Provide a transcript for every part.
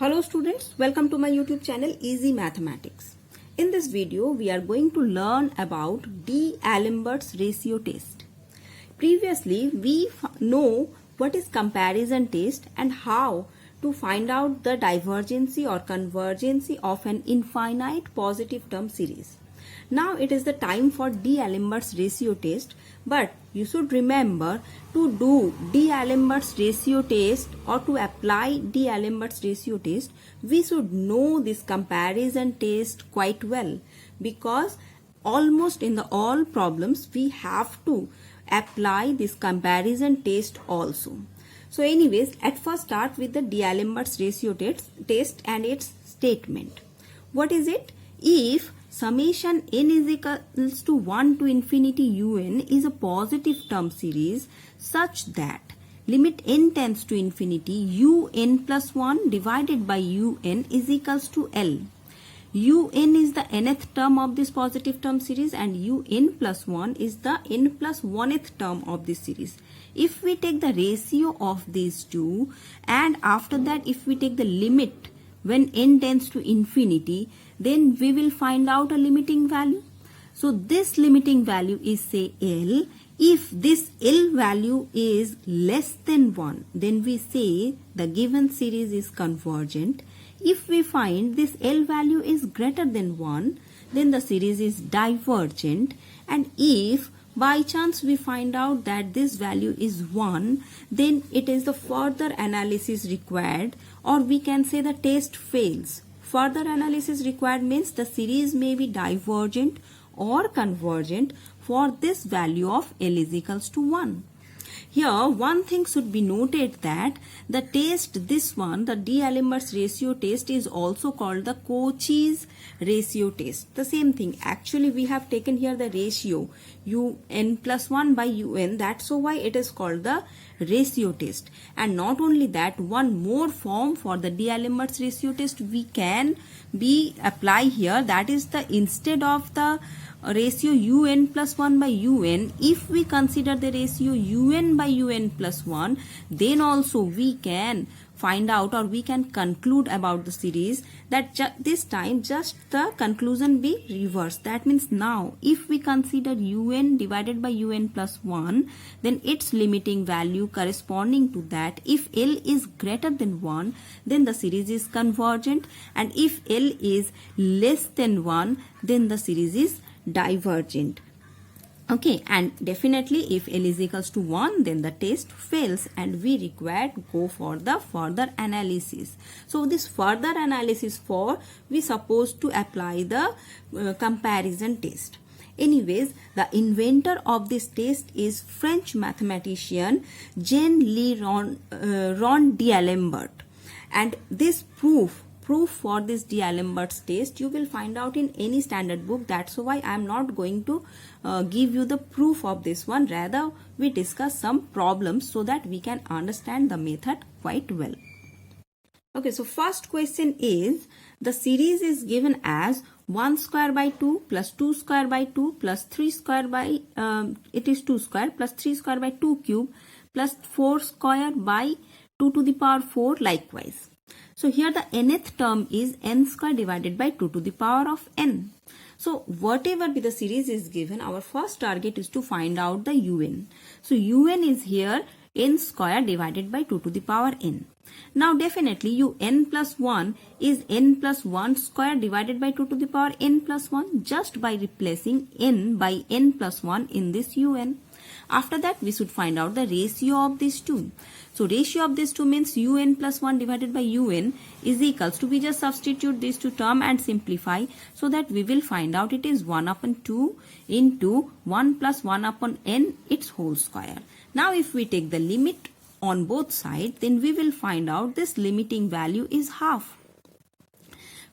Hello students, welcome to my YouTube channel Easy Mathematics. In this video, we are going to learn about D'Alembert's ratio test. Previously, we know what is comparison test and how to find out the divergency or convergency of an infinite positive term series. Now it is the time for D'Alembert's ratio test, but you should remember to do D'Alembert's ratio test or to apply D'Alembert's ratio test, we should know this comparison test quite well, because almost in the all problems we have to apply this comparison test also. So anyways, at first start with the D'Alembert's ratio test and its statement. What is it? If summation n is equals to 1 to infinity un is a positive term series such that limit n tends to infinity un plus 1 divided by un is equals to L. Un is the nth term of this positive term series and un plus 1 is the n plus 1th term of this series. If we take the ratio of these two and after that if we take the limit when n tends to infinity, then we will find out a limiting value. So this limiting value is say L. If this L value is less than 1, then we say the given series is convergent. If we find this L value is greater than 1, then the series is divergent. And if by chance we find out that this value is 1, then it is the further analysis required, or we can say the test fails. Further analysis required means the series may be divergent or convergent for this value of L is equals to 1. Here one thing should be noted that the test, this one, the D'Alembert's ratio test is also called the Cauchy's ratio test. The same thing. Actually we have taken here the ratio un plus 1 by un. That's so why it is called the ratio test. And not only that, one more form for the D'Alembert's ratio test we can be apply here. That is the instead of the ratio un plus 1 by un, if we consider the ratio un by un plus 1, then also we can find out or we can conclude about the series that this time just the conclusion be reversed. That means now if we consider un divided by un plus 1, then its limiting value corresponding to that, if L is greater than 1, then the series is convergent, and if L is less than 1, then the series is divergent. Okay, and definitely if L is equals to 1, then the test fails and we require to go for the further analysis. So this further analysis for we supposed to apply the comparison test. Anyways, the inventor of this test is French mathematician Jean-Louis D'Alembert, and this proof for this D'Alembert's test you will find out in any standard book. That's why I am not going to give you the proof of this one. Rather, we discuss some problems so that we can understand the method quite well. Okay, so first question is, the series is given as 1 square by 2 plus 2 square by 2 plus 3 square by, it is 2 square plus 3 square by 2 cube plus 4 square by 2 to the power 4 likewise. So here the nth term is n square divided by 2 to the power of n. So whatever be the series is given, our first target is to find out the un. So un is here n square divided by 2 to the power n. Now definitely un plus 1 is n plus 1 square divided by 2 to the power n plus 1, just by replacing n by n plus 1 in this un. After that we should find out the ratio of these two. So ratio of these two means un plus 1 divided by un is equals to, we just substitute these two terms and simplify, so that we will find out it is 1 upon 2 into 1 plus 1 upon n its whole square. Now if we take the limit on both sides, then we will find out this limiting value is half,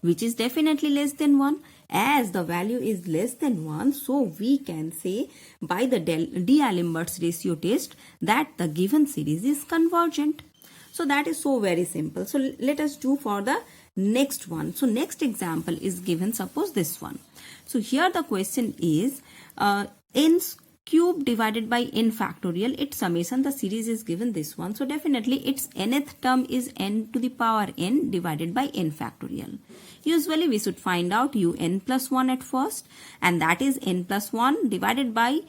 which is definitely less than 1. As the value is less than 1, so we can say by the D'Alembert's ratio test that the given series is convergent. So that is so very simple. So let us do for the next one. So next example is given, suppose this one. So here the question is n cube divided by n factorial, its summation, the series is given this one. So definitely its nth term is n to the power n divided by n factorial. Usually we should find out un plus 1 at first, and that is n plus 1 divided by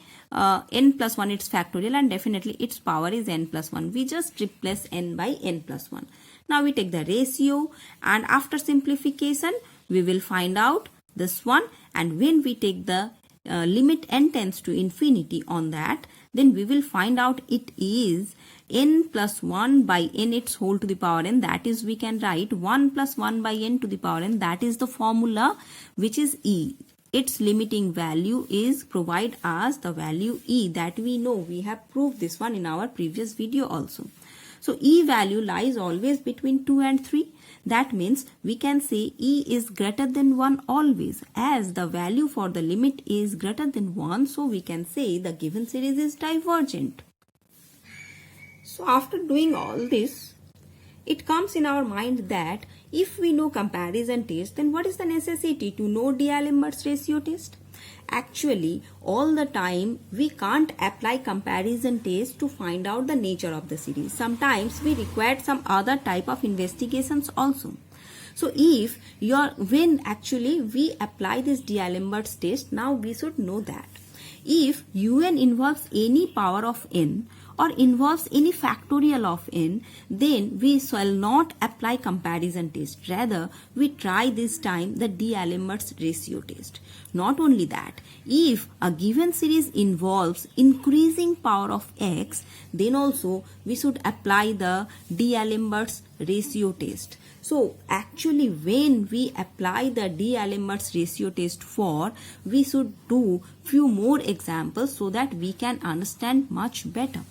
n plus 1 its factorial, and definitely its power is n plus 1. We just replace n by n plus 1. Now we take the ratio, and after simplification we will find out this one, and when we take the limit n tends to infinity on that, then we will find out it is n plus 1 by n its whole to the power n. That is, we can write 1 plus 1 by n to the power n. That is the formula, which is E. Its limiting value is provide us the value E that we know. We have proved this one in our previous video also. So E value lies always between 2 and 3. That means we can say E is greater than 1 always, as the value for the limit is greater than 1. So we can say the given series is divergent. So after doing all this, it comes in our mind that if we know comparison test, then what is the necessity to know D'Alembert's ratio test? Actually, all the time we can't apply comparison test to find out the nature of the series. Sometimes we require some other type of investigations also. So if when actually we apply this D'Alembert's test, now we should know that if un involves any power of n or involves any factorial of n, then we shall not apply comparison test. Rather, we try this time the D'Alembert's ratio test. Not only that, if a given series involves increasing power of x, then also we should apply the D'Alembert's ratio test. So actually when we apply the D'Alembert's ratio test for, we should do few more examples so that we can understand much better.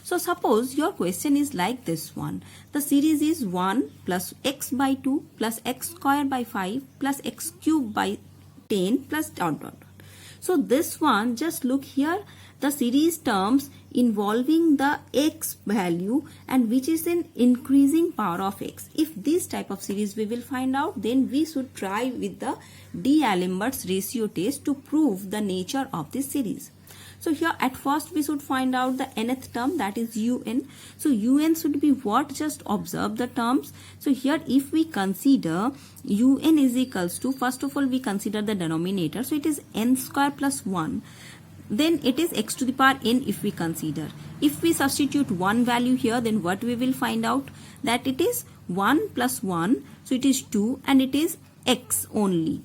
So suppose your question is like this one. The series is 1 plus x by 2 plus x square by 5 plus x cube by 10 plus dot dot dot. So this one, just look here, the series terms involving the x value and which is an increasing power of x. If this type of series we will find out, then we should try with the D'Alembert's ratio test to prove the nature of this series. So here at first we should find out the nth term, that is un. So un should be what? Just observe the terms. So here if we consider un is equals to, first of all we consider the denominator. So it is n square plus 1. Then it is x to the power n if we consider. If we substitute one value here, then what we will find out? That it is 1 plus 1. So it is 2 and it is x only.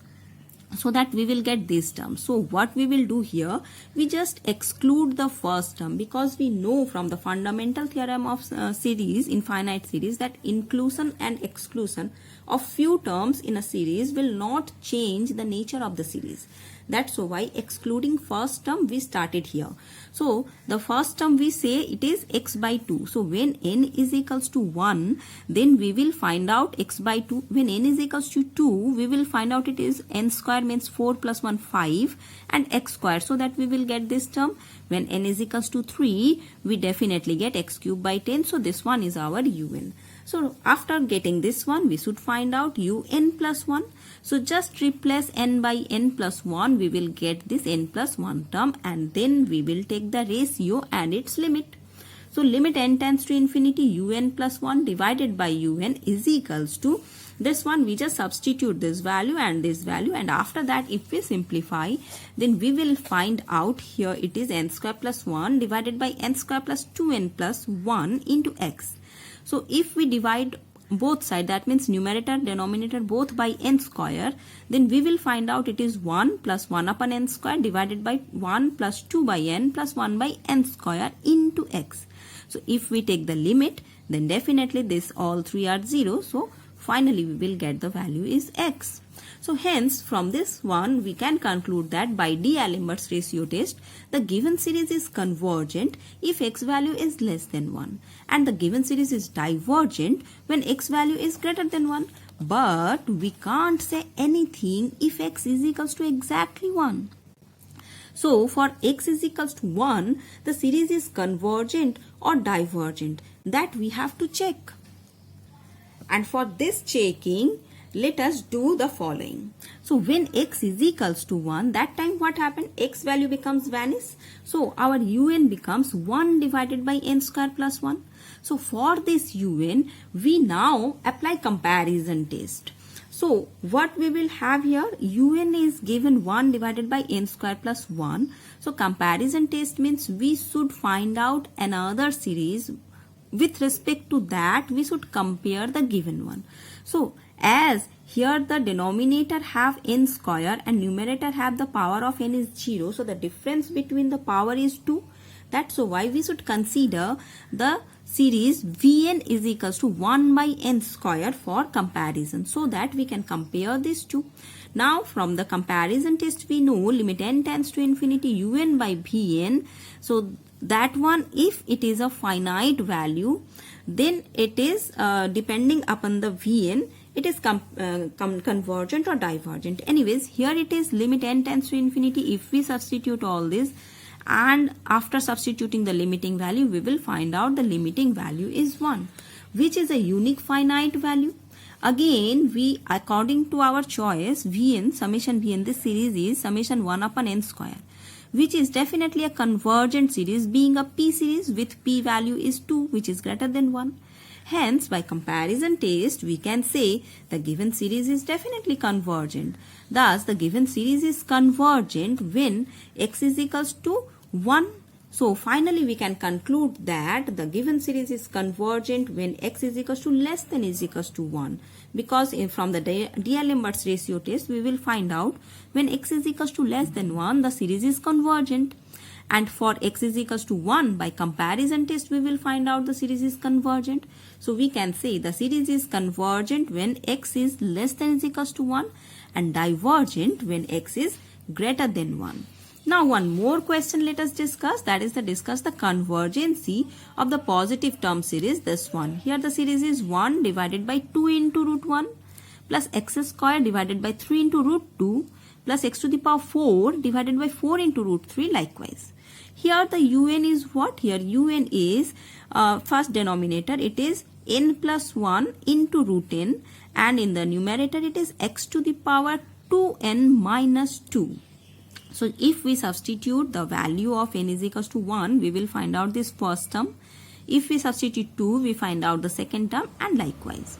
So that we will get this term. So what we will do here, we just exclude the first term, because we know from the fundamental theorem of series, infinite series, that inclusion and exclusion of few terms in a series will not change the nature of the series. That's why excluding first term we started here. So the first term we say it is x by 2. So when n is equals to 1, then we will find out x by 2. When n is equals to 2, we will find out it is n square, means 4 plus 1 5 and x square. So that we will get this term. When n is equals to 3, we definitely get x cube by 10. So this one is our un. So after getting this one, we should find out un plus 1. So just replace n by n plus 1, we will get this n plus 1 term, and then we will take the ratio and its limit. So limit n tends to infinity, un plus 1 divided by un is equals to this one. We just substitute this value and this value, and after that if we simplify, then we will find out here it is n square plus 1 divided by n square plus 2n plus 1 into x. So if we divide both sides, that means numerator, denominator both by n square, then we will find out it is 1 plus 1 upon n square divided by 1 plus 2 by n plus 1 by n square into x. So if we take the limit, then definitely this all three are 0. So finally we will get the value is x. So hence from this one we can conclude that by D'Alembert's ratio test, the given series is convergent if x value is less than 1, and the given series is divergent when x value is greater than 1. But we can't say anything if x is equals to exactly 1. So for x is equals to 1, the series is convergent or divergent. That we have to check. And for this checking, let us do the following. So when x is equals to 1, that time what happened? X value becomes vanish. So our un becomes 1 divided by n square plus 1. So for this un, we now apply comparison test. So what we will have here, un is given 1 divided by n square plus 1. So comparison test means we should find out another series. With respect to that, we should compare the given one. So as here the denominator have n square and numerator have the power of n is 0. So the difference between the power is 2. That's why we should consider the series Vn is equals to 1 by n square for comparison, so that we can compare these two. Now from the comparison test we know limit n tends to infinity un by Vn. So that one, if it is a finite value, then it is depending upon the Vn, it is convergent or divergent. Anyways, here it is limit n tends to infinity. If we substitute all this, and after substituting the limiting value, we will find out the limiting value is 1, which is a unique finite value. Again, we, according to our choice, Vn, summation Vn, this series is summation 1 upon n square, which is definitely a convergent series, being a p series with p value is 2, which is greater than 1. Hence, by comparison test, we can say the given series is definitely convergent. Thus, the given series is convergent when x is equals to 1. So, finally, we can conclude that the given series is convergent when x is equals to less than is equals to 1. Because from the D'Alembert's ratio test, we will find out when x is equals to less than 1, the series is convergent. And for x is equals to 1, by comparison test, we will find out the series is convergent. So, we can say the series is convergent when x is less than is equals to 1 and divergent when x is greater than 1. Now, one more question let us discuss, that is to discuss the convergency of the positive term series, this one. Here the series is 1 divided by 2 into root 1 plus x square divided by 3 into root 2 plus x to the power 4 divided by 4 into root 3 likewise. Here the un is what? Here un is first denominator, it is n plus 1 into root n, and in the numerator it is x to the power 2n minus 2. So if we substitute the value of n is equals to 1, we will find out this first term. If we substitute 2, we find out the second term, and likewise.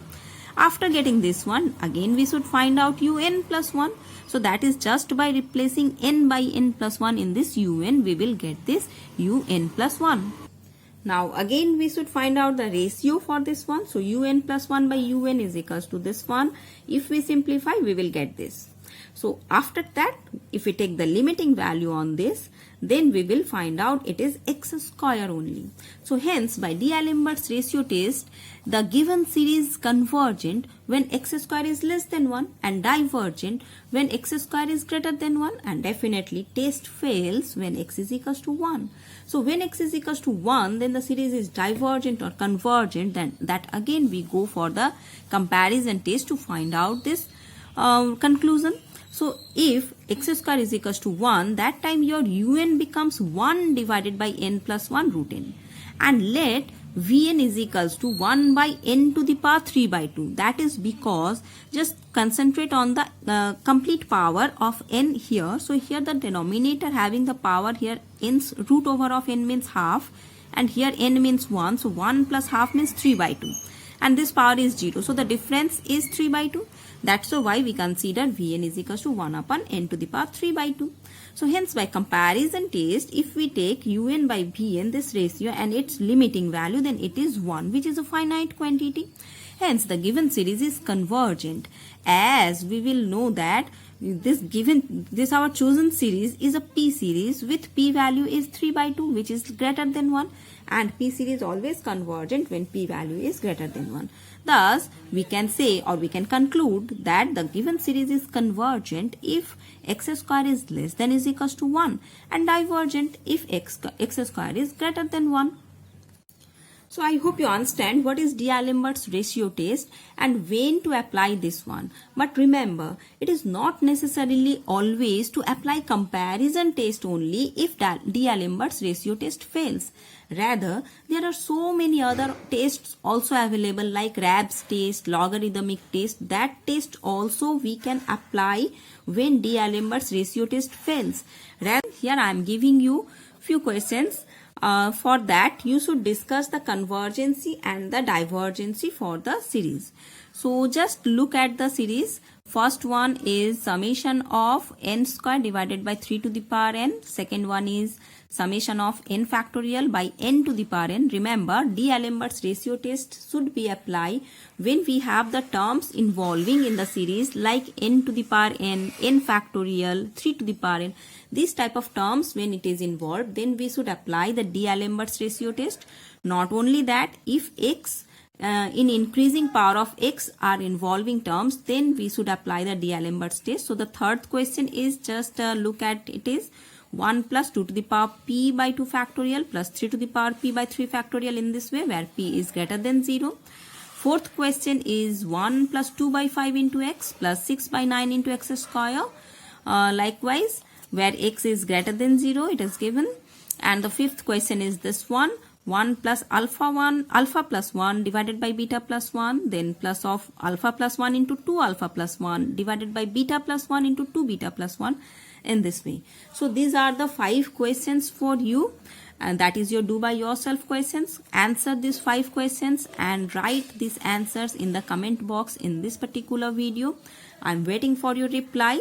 After getting this one, again we should find out un plus 1. So that is just by replacing n by n plus 1 in this un, we will get this un plus 1. Now again we should find out the ratio for this one. So un plus 1 by un is equals to this one. If we simplify, we will get this. So after that, if we take the limiting value on this, then we will find out it is x square only. So hence, by D'Alembert's ratio test, the given series is convergent when x square is less than 1 and divergent when x square is greater than 1, and definitely test fails when x is equals to 1. So when x is equals to 1, then the series is divergent or convergent, then that again we go for the comparison test to find out this conclusion. So if x square is equals to 1, that time your un becomes 1 divided by n plus 1 root n. And let Vn is equals to 1 by n to the power 3 by 2. That is because just concentrate on the complete power of n here. So here the denominator having the power here, n's root over of n means half, and here n means 1. So 1 plus half means 3 by 2. And this power is 0. So the difference is 3 by 2. That's why we consider Vn is equals to 1 upon n to the power 3 by 2. So hence by comparison test, if we take un by Vn, this ratio, and its limiting value, then it is 1, which is a finite quantity. Hence the given series is convergent, as we will know that this our chosen series is a p series with p value is 3 by 2, which is greater than 1, and p series always convergent when p value is greater than 1. Thus, we can say, or we can conclude that the given series is convergent if x square is less than is equals to 1, and divergent if x square is greater than 1. So I hope you understand what is D'Alembert's ratio test and when to apply this one. But remember, it is not necessarily always to apply comparison test only if D'Alembert's ratio test fails. Rather, there are so many other tests also available like Rabb's test, logarithmic test. That test also we can apply when D'Alembert's ratio test fails. Rather, here I am giving you few questions. For that, you should discuss the convergency and the divergency for the series. So just look at the series. First one is summation of n square divided by 3 to the power n. Second one is summation of n factorial by n to the power n. Remember, D'Alembert's ratio test should be applied when we have the terms involving in the series like n to the power n, n factorial, 3 to the power n. These type of terms when it is involved, then we should apply the D'Alembert's ratio test. Not only that, if x in increasing power of x are involving terms, then we should apply the D'Alembert's test. So the third question is just look at it is 1 plus 2 to the power p by 2 factorial plus 3 to the power p by 3 factorial in this way where p is greater than 0. Fourth question is 1 plus 2 by 5 into x plus 6 by 9 into x square. Likewise, where x is greater than 0, it is given. And the fifth question is this one, 1 plus alpha plus 1 divided by beta plus 1, then plus of alpha plus 1 into 2 alpha plus 1 divided by beta plus 1 into 2 beta plus 1 in this way. So these are the 5 questions for you, and that is your do by yourself questions. Answer these 5 questions and write these answers in the comment box in this particular video. I am waiting for your reply.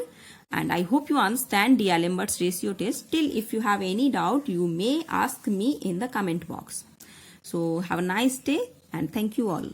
And I hope you understand D'Alembert's ratio test. Still, if you have any doubt, you may ask me in the comment box. So have a nice day and thank you all.